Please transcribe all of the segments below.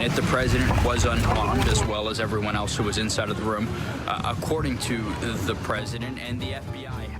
assassinate the president was unarmed, as well as everyone else who was inside of the room, according to the president and the FBI.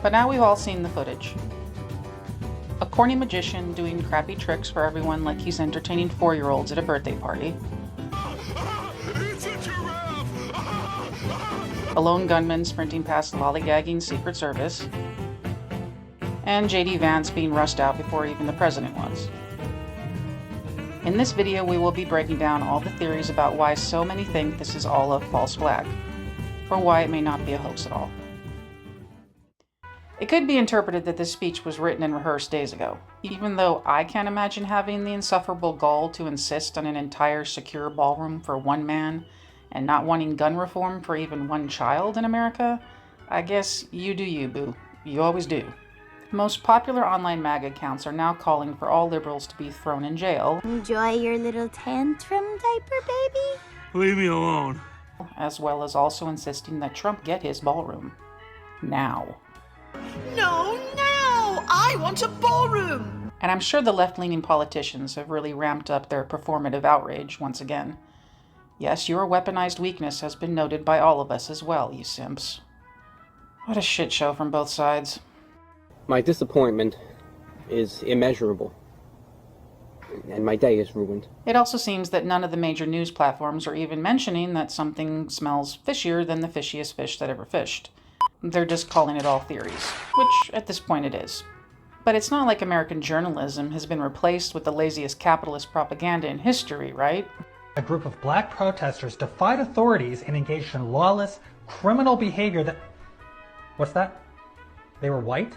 But now we've all seen the footage. A corny magician doing crappy tricks for everyone like he's entertaining 4-year-olds at a birthday party. It's a giraffe! A lone gunman sprinting past lollygagging Secret Service. And J.D. Vance being rushed out before even the president was. In this video, we will be breaking down all the theories about why so many think this is all a false flag, or why it may not be a hoax at all. It could be interpreted that this speech was written and rehearsed days ago, even though I can't imagine having the insufferable gall to insist on an entire secure ballroom for one man and not wanting gun reform for even one child in America. I guess you do you, boo. You always do. Most popular online MAGA accounts are now calling for all liberals to be thrown in jail. Enjoy your little tantrum, diaper baby? Leave me alone. As well as also insisting that Trump get his ballroom. Now. No, now! I want a ballroom! And I'm sure the left-leaning politicians have really ramped up their performative outrage once again. Yes, your weaponized weakness has been noted by all of us as well, you simps. What a shit show from both sides. My disappointment is immeasurable, and my day is ruined. It also seems that none of the major news platforms are even mentioning that something smells fishier than the fishiest fish that ever fished. They're just calling it all theories, which at this point it is. But it's not like American journalism has been replaced with the laziest capitalist propaganda in history, right? A group of black protesters defied authorities and engaged in lawless, criminal behavior that... What's that? They were white?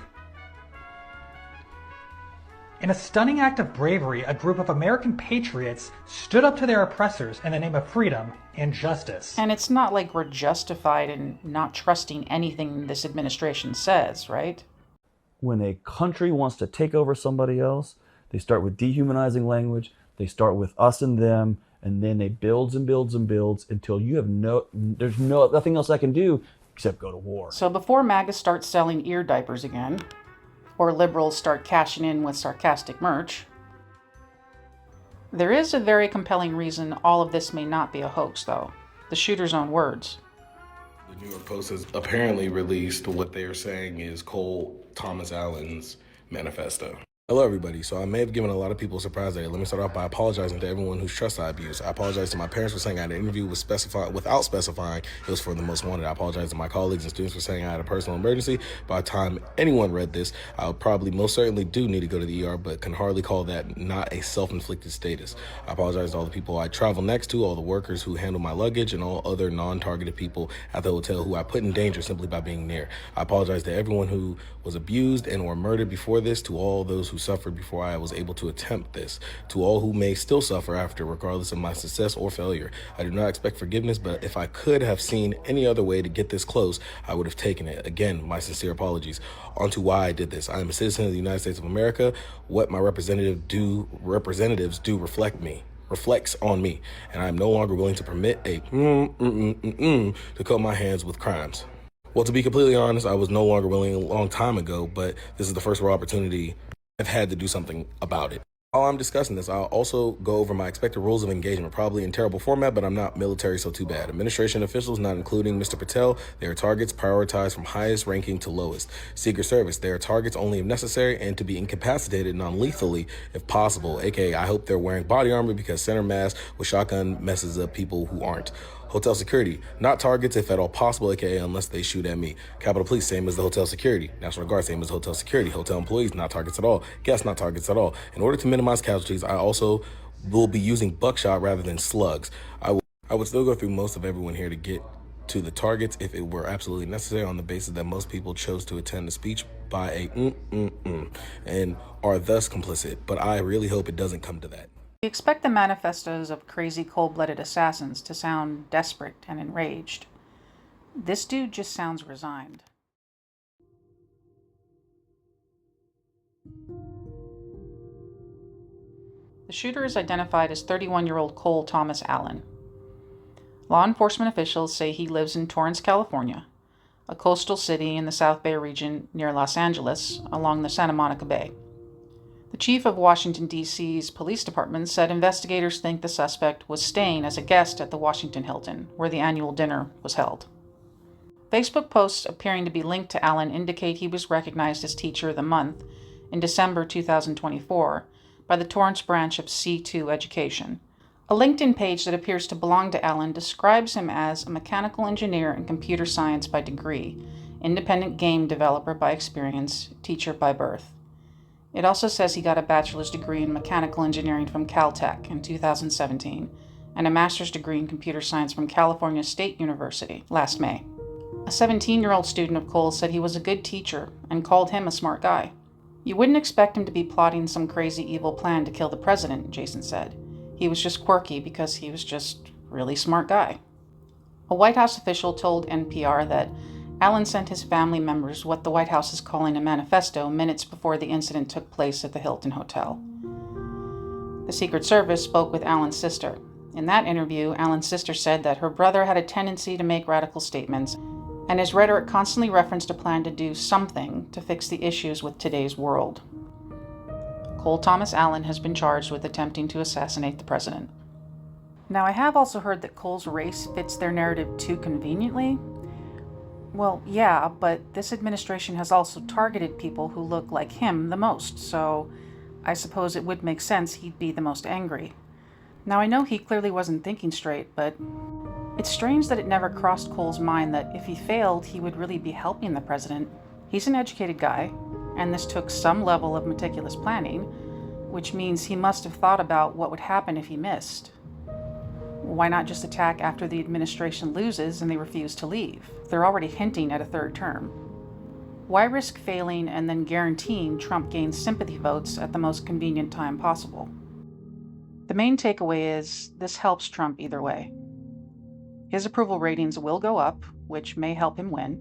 In a stunning act of bravery, a group of American patriots stood up to their oppressors in the name of freedom and justice. And it's not like we're justified in not trusting anything this administration says, right? When a country wants to take over somebody else, they start with dehumanizing language, they start with us and them, and then they builds and builds and builds until you have there's nothing else I can do except go to war. So before MAGA starts selling ear diapers again, or liberals start cashing in with sarcastic merch, there is a very compelling reason all of this may not be a hoax, though. The shooter's own words. The New York Post has apparently released what they are saying is Thomas Allen's manifesto. Hello everybody, so I may have given a lot of people a surprise today. Let me start off by apologizing to everyone whose trust I abused. I apologize to my parents for saying I had an interview without specifying it was for the most wanted. I apologize to my colleagues and students for saying I had a personal emergency. By the time anyone read this, I probably most certainly do need to go to the ER, but can hardly call that not a self-inflicted status. I apologize to all the people I travel next to, all the workers who handle my luggage, and all other non-targeted people at the hotel who I put in danger simply by being near. I apologize to everyone who was abused and or murdered before this, to all those who suffered before I was able to attempt this, to all who may still suffer after, regardless of my success or failure. I do not expect forgiveness, but if I could have seen any other way to get this close, I would have taken it. Again, my sincere apologies. On to why I did this. I am a citizen of the United States of America. What my representatives do reflects on me, and I am no longer willing to permit a to coat my hands with crimes. Well, to be completely honest, I was no longer willing a long time ago, but this is the first real opportunity I've had to do something about it. While I'm discussing this, I'll also go over my expected rules of engagement, probably in terrible format, but I'm not military, so too bad. Administration officials, not including Mr. Patel, they are targets prioritized from highest ranking to lowest. Secret Service, they are targets only if necessary and to be incapacitated non-lethally if possible, aka I hope they're wearing body armor because center mass with shotgun messes up people who aren't. Hotel security, not targets if at all possible, aka unless they shoot at me. Capitol Police, same as the hotel security. National Guard, same as hotel security. Hotel employees, not targets at all. Guests, not targets at all. In order to minimize casualties, I also will be using buckshot rather than slugs. I would still go through most of everyone here to get to the targets if it were absolutely necessary, on the basis that most people chose to attend the speech by a and are thus complicit. But I really hope it doesn't come to that. We expect the manifestos of crazy cold-blooded assassins to sound desperate and enraged. This dude just sounds resigned. The shooter is identified as 31-year-old Thomas Allen. Law enforcement officials say he lives in Torrance, California, a coastal city in the South Bay region near Los Angeles along the Santa Monica Bay. The chief of Washington, D.C.'s police department said investigators think the suspect was staying as a guest at the Washington Hilton, where the annual dinner was held. Facebook posts appearing to be linked to Allen indicate he was recognized as Teacher of the Month in December 2024 by the Torrance branch of C2 Education. A LinkedIn page that appears to belong to Allen describes him as a mechanical engineer and computer science by degree, independent game developer by experience, teacher by birth. It also says he got a bachelor's degree in mechanical engineering from Caltech in 2017 and a master's degree in computer science from California State University last May. A 17-year-old student of Cole's said he was a good teacher and called him a smart guy. You wouldn't expect him to be plotting some crazy evil plan to kill the president, Jason said. He was just quirky because he was just really smart guy. A White House official told NPR that Allen sent his family members what the White House is calling a manifesto minutes before the incident took place at the Hilton Hotel. The Secret Service spoke with Allen's sister. In that interview, Allen's sister said that her brother had a tendency to make radical statements, and his rhetoric constantly referenced a plan to do something to fix the issues with today's world. Cole Thomas Allen has been charged with attempting to assassinate the president. Now, I have also heard that Cole's race fits their narrative too conveniently. Well, yeah, but this administration has also targeted people who look like him the most, so I suppose it would make sense he'd be the most angry. Now, I know he clearly wasn't thinking straight, but it's strange that it never crossed Cole's mind that if he failed, he would really be helping the president. He's an educated guy, and this took some level of meticulous planning, which means he must have thought about what would happen if he missed. Why not just attack after the administration loses and they refuse to leave? They're already hinting at a third term. Why risk failing and then guaranteeing Trump gains sympathy votes at the most convenient time possible? The main takeaway is this helps Trump either way. His approval ratings will go up, which may help him win.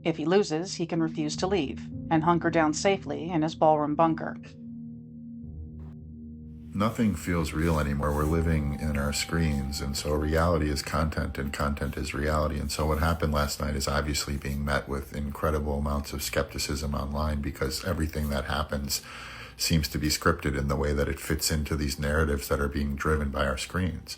If he loses, he can refuse to leave and hunker down safely in his ballroom bunker. Nothing feels real anymore. We're living in our screens, and so reality is content and content is reality. And so what happened last night is obviously being met with incredible amounts of skepticism online, because everything that happens seems to be scripted in the way that it fits into these narratives that are being driven by our screens.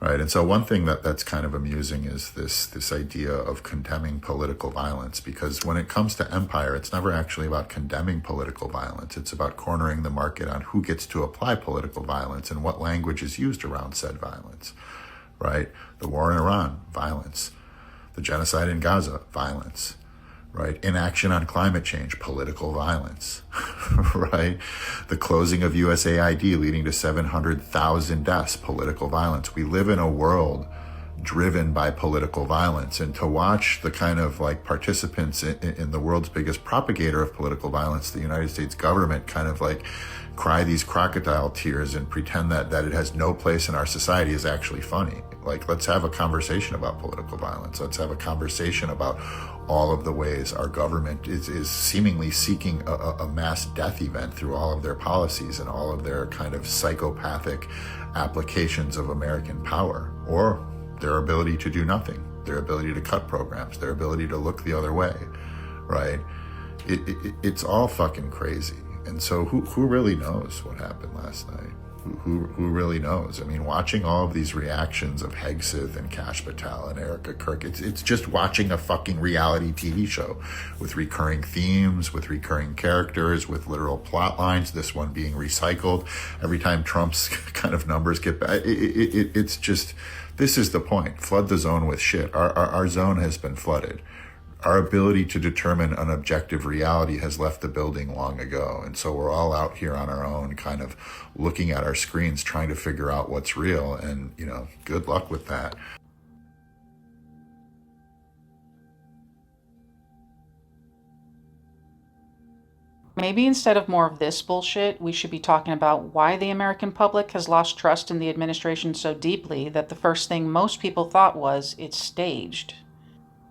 Right. And so one thing that's kind of amusing is this idea of condemning political violence, because when it comes to empire, it's never actually about condemning political violence. It's about cornering the market on who gets to apply political violence and what language is used around said violence. Right. The war in Iran, violence. The genocide in Gaza, violence. Right? Inaction on climate change, political violence, right? The closing of USAID leading to 700,000 deaths, political violence. We live in a world driven by political violence, and to watch the kind of like participants in the world's biggest propagator of political violence, the United States government, kind of like cry these crocodile tears and pretend that it has no place in our society is actually funny. Like, let's have a conversation about political violence. Let's have a conversation about all of the ways our government is seemingly seeking a mass death event through all of their policies and all of their kind of psychopathic applications of American power, or their ability to do nothing, their ability to cut programs, their ability to look the other way, right? It's all fucking crazy. And so who really knows what happened last night? Who really knows? I mean, watching all of these reactions of Hegseth and Kash Patel and Erica Kirk, it's just watching a fucking reality TV show with recurring themes, with recurring characters, with literal plot lines, this one being recycled every time Trump's kind of numbers get back. It's just, this is the point. Flood the zone with shit. Our zone has been flooded. Our ability to determine an objective reality has left the building long ago. And so we're all out here on our own, kind of looking at our screens, trying to figure out what's real. And, you know, good luck with that. Maybe instead of more of this bullshit, we should be talking about why the American public has lost trust in the administration so deeply that the first thing most people thought was it's staged.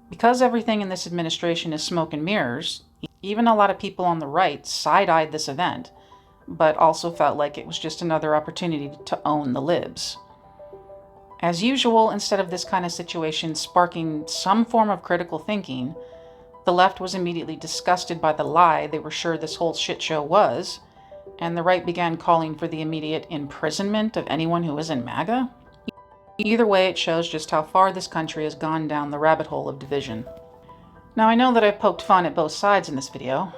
Because everything in this administration is smoke and mirrors, even a lot of people on the right side-eyed this event, but also felt like it was just another opportunity to own the libs. As usual, instead of this kind of situation sparking some form of critical thinking, the left was immediately disgusted by the lie they were sure this whole shit show was, and the right began calling for the immediate imprisonment of anyone who isn't MAGA? Either way, it shows just how far this country has gone down the rabbit hole of division. Now, I know that I've poked fun at both sides in this video.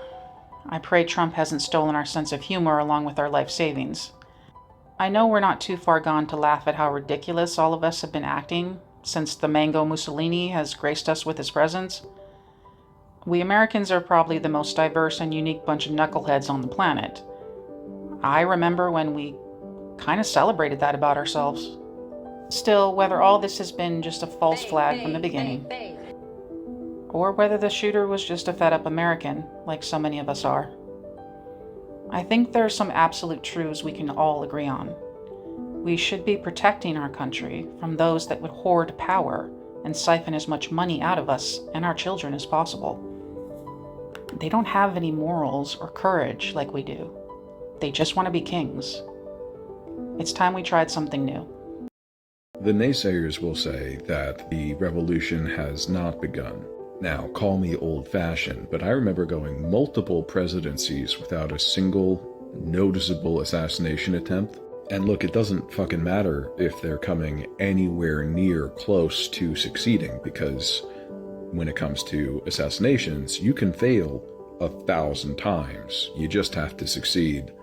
I pray Trump hasn't stolen our sense of humor along with our life savings. I know we're not too far gone to laugh at how ridiculous all of us have been acting since the Mango Mussolini has graced us with his presence. We Americans are probably the most diverse and unique bunch of knuckleheads on the planet. I remember when we kind of celebrated that about ourselves. Still, whether all this has been just a false flag from the beginning, or whether the shooter was just a fed-up American, like so many of us are, I think there are some absolute truths we can all agree on. We should be protecting our country from those that would hoard power and siphon as much money out of us and our children as possible. They don't have any morals or courage like we do. They just want to be kings. It's time we tried something new. The naysayers will say that the revolution has not begun. Now, call me old-fashioned, but I remember going multiple presidencies without a single noticeable assassination attempt. And look, it doesn't fucking matter if they're coming anywhere near close to succeeding, because when it comes to assassinations, you can fail 1,000 times. You just have to succeed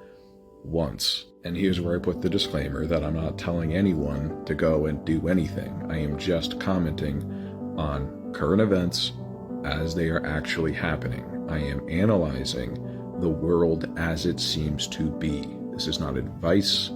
once. And here's where I put the disclaimer that I'm not telling anyone to go and do anything. I am just commenting on current events as they are actually happening. I am analyzing the world as it seems to be. This is not advice.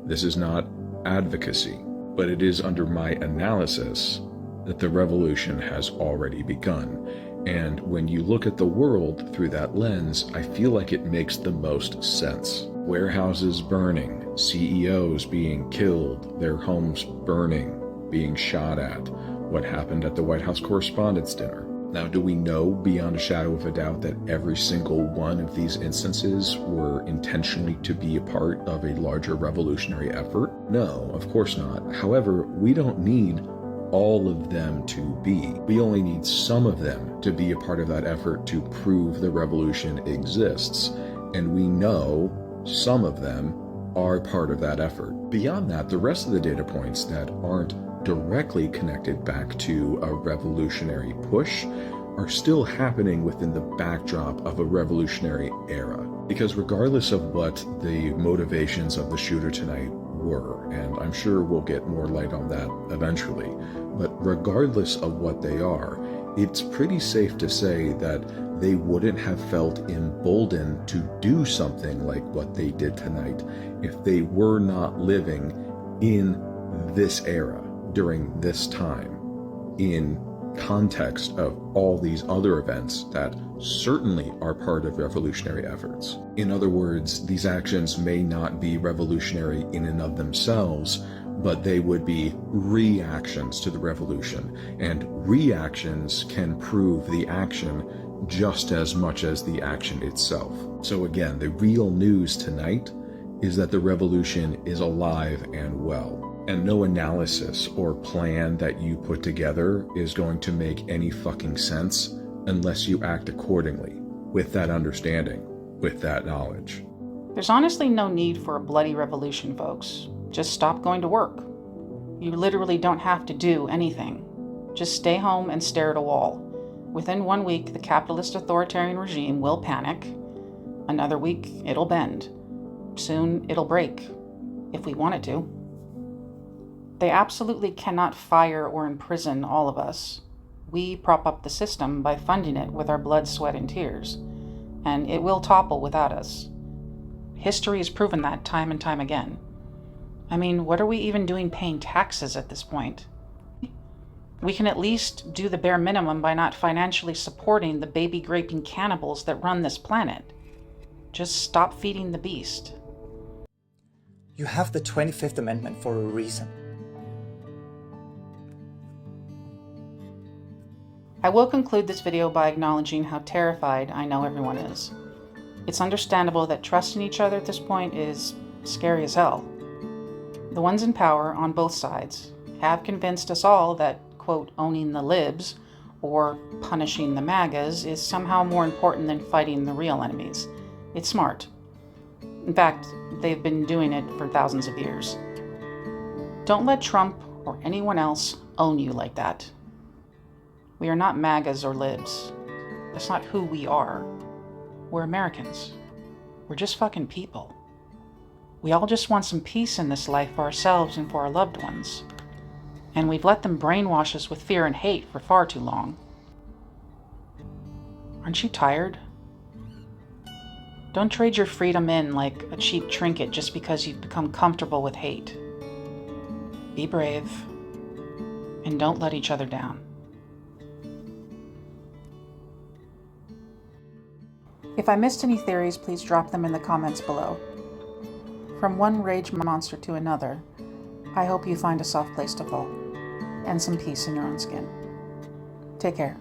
This is not advocacy. But it is under my analysis that the revolution has already begun. And when you look at the world through that lens, I feel like it makes the most sense. Warehouses burning, CEOs being killed, their homes burning, being shot at, what happened at the White House Correspondents' Dinner. Now, do we know beyond a shadow of a doubt that every single one of these instances were intentionally to be a part of a larger revolutionary effort? No, of course not. However, we don't need all of them to be. We only need some of them to be a part of that effort to prove the revolution exists. And we know some of them are part of that effort. Beyond that, the rest of the data points that aren't directly connected back to a revolutionary push are still happening within the backdrop of a revolutionary era. Because regardless of what the motivations of the shooter tonight were, and I'm sure we'll get more light on that eventually, but regardless of what they are, it's pretty safe to say that they wouldn't have felt emboldened to do something like what they did tonight if they were not living in this era, during this time, in context of all these other events that certainly are part of revolutionary efforts. In other words, these actions may not be revolutionary in and of themselves, but they would be reactions to the revolution, and reactions can prove the action just as much as the action itself. So again, the real news tonight is that the revolution is alive and well. And no analysis or plan that you put together is going to make any fucking sense unless you act accordingly, with that understanding, with that knowledge. There's honestly no need for a bloody revolution, folks. Just stop going to work. You literally don't have to do anything. Just stay home and stare at a wall. Within 1 week, the capitalist authoritarian regime will panic. Another week, it'll bend. Soon, it'll break, if we want it to. They absolutely cannot fire or imprison all of us. We prop up the system by funding it with our blood, sweat, and tears. And it will topple without us. History has proven that time and time again. I mean, what are we even doing paying taxes at this point? We can at least do the bare minimum by not financially supporting the baby-graping cannibals that run this planet. Just stop feeding the beast. You have the 25th Amendment for a reason. I will conclude this video by acknowledging how terrified I know everyone is. It's understandable that trusting each other at this point is scary as hell. The ones in power on both sides have convinced us all that, quote, owning the libs or punishing the MAGAs is somehow more important than fighting the real enemies. It's smart. In fact, they've been doing it for thousands of years. Don't let Trump or anyone else own you like that. We are not MAGAs or libs. That's not who we are. We're Americans. We're just fucking people. We all just want some peace in this life for ourselves and for our loved ones. And we've let them brainwash us with fear and hate for far too long. Aren't you tired? Don't trade your freedom in like a cheap trinket just because you've become comfortable with hate. Be brave, and don't let each other down. If I missed any theories, please drop them in the comments below. From one rage monster to another, I hope you find a soft place to fall, and some peace in your own skin. Take care.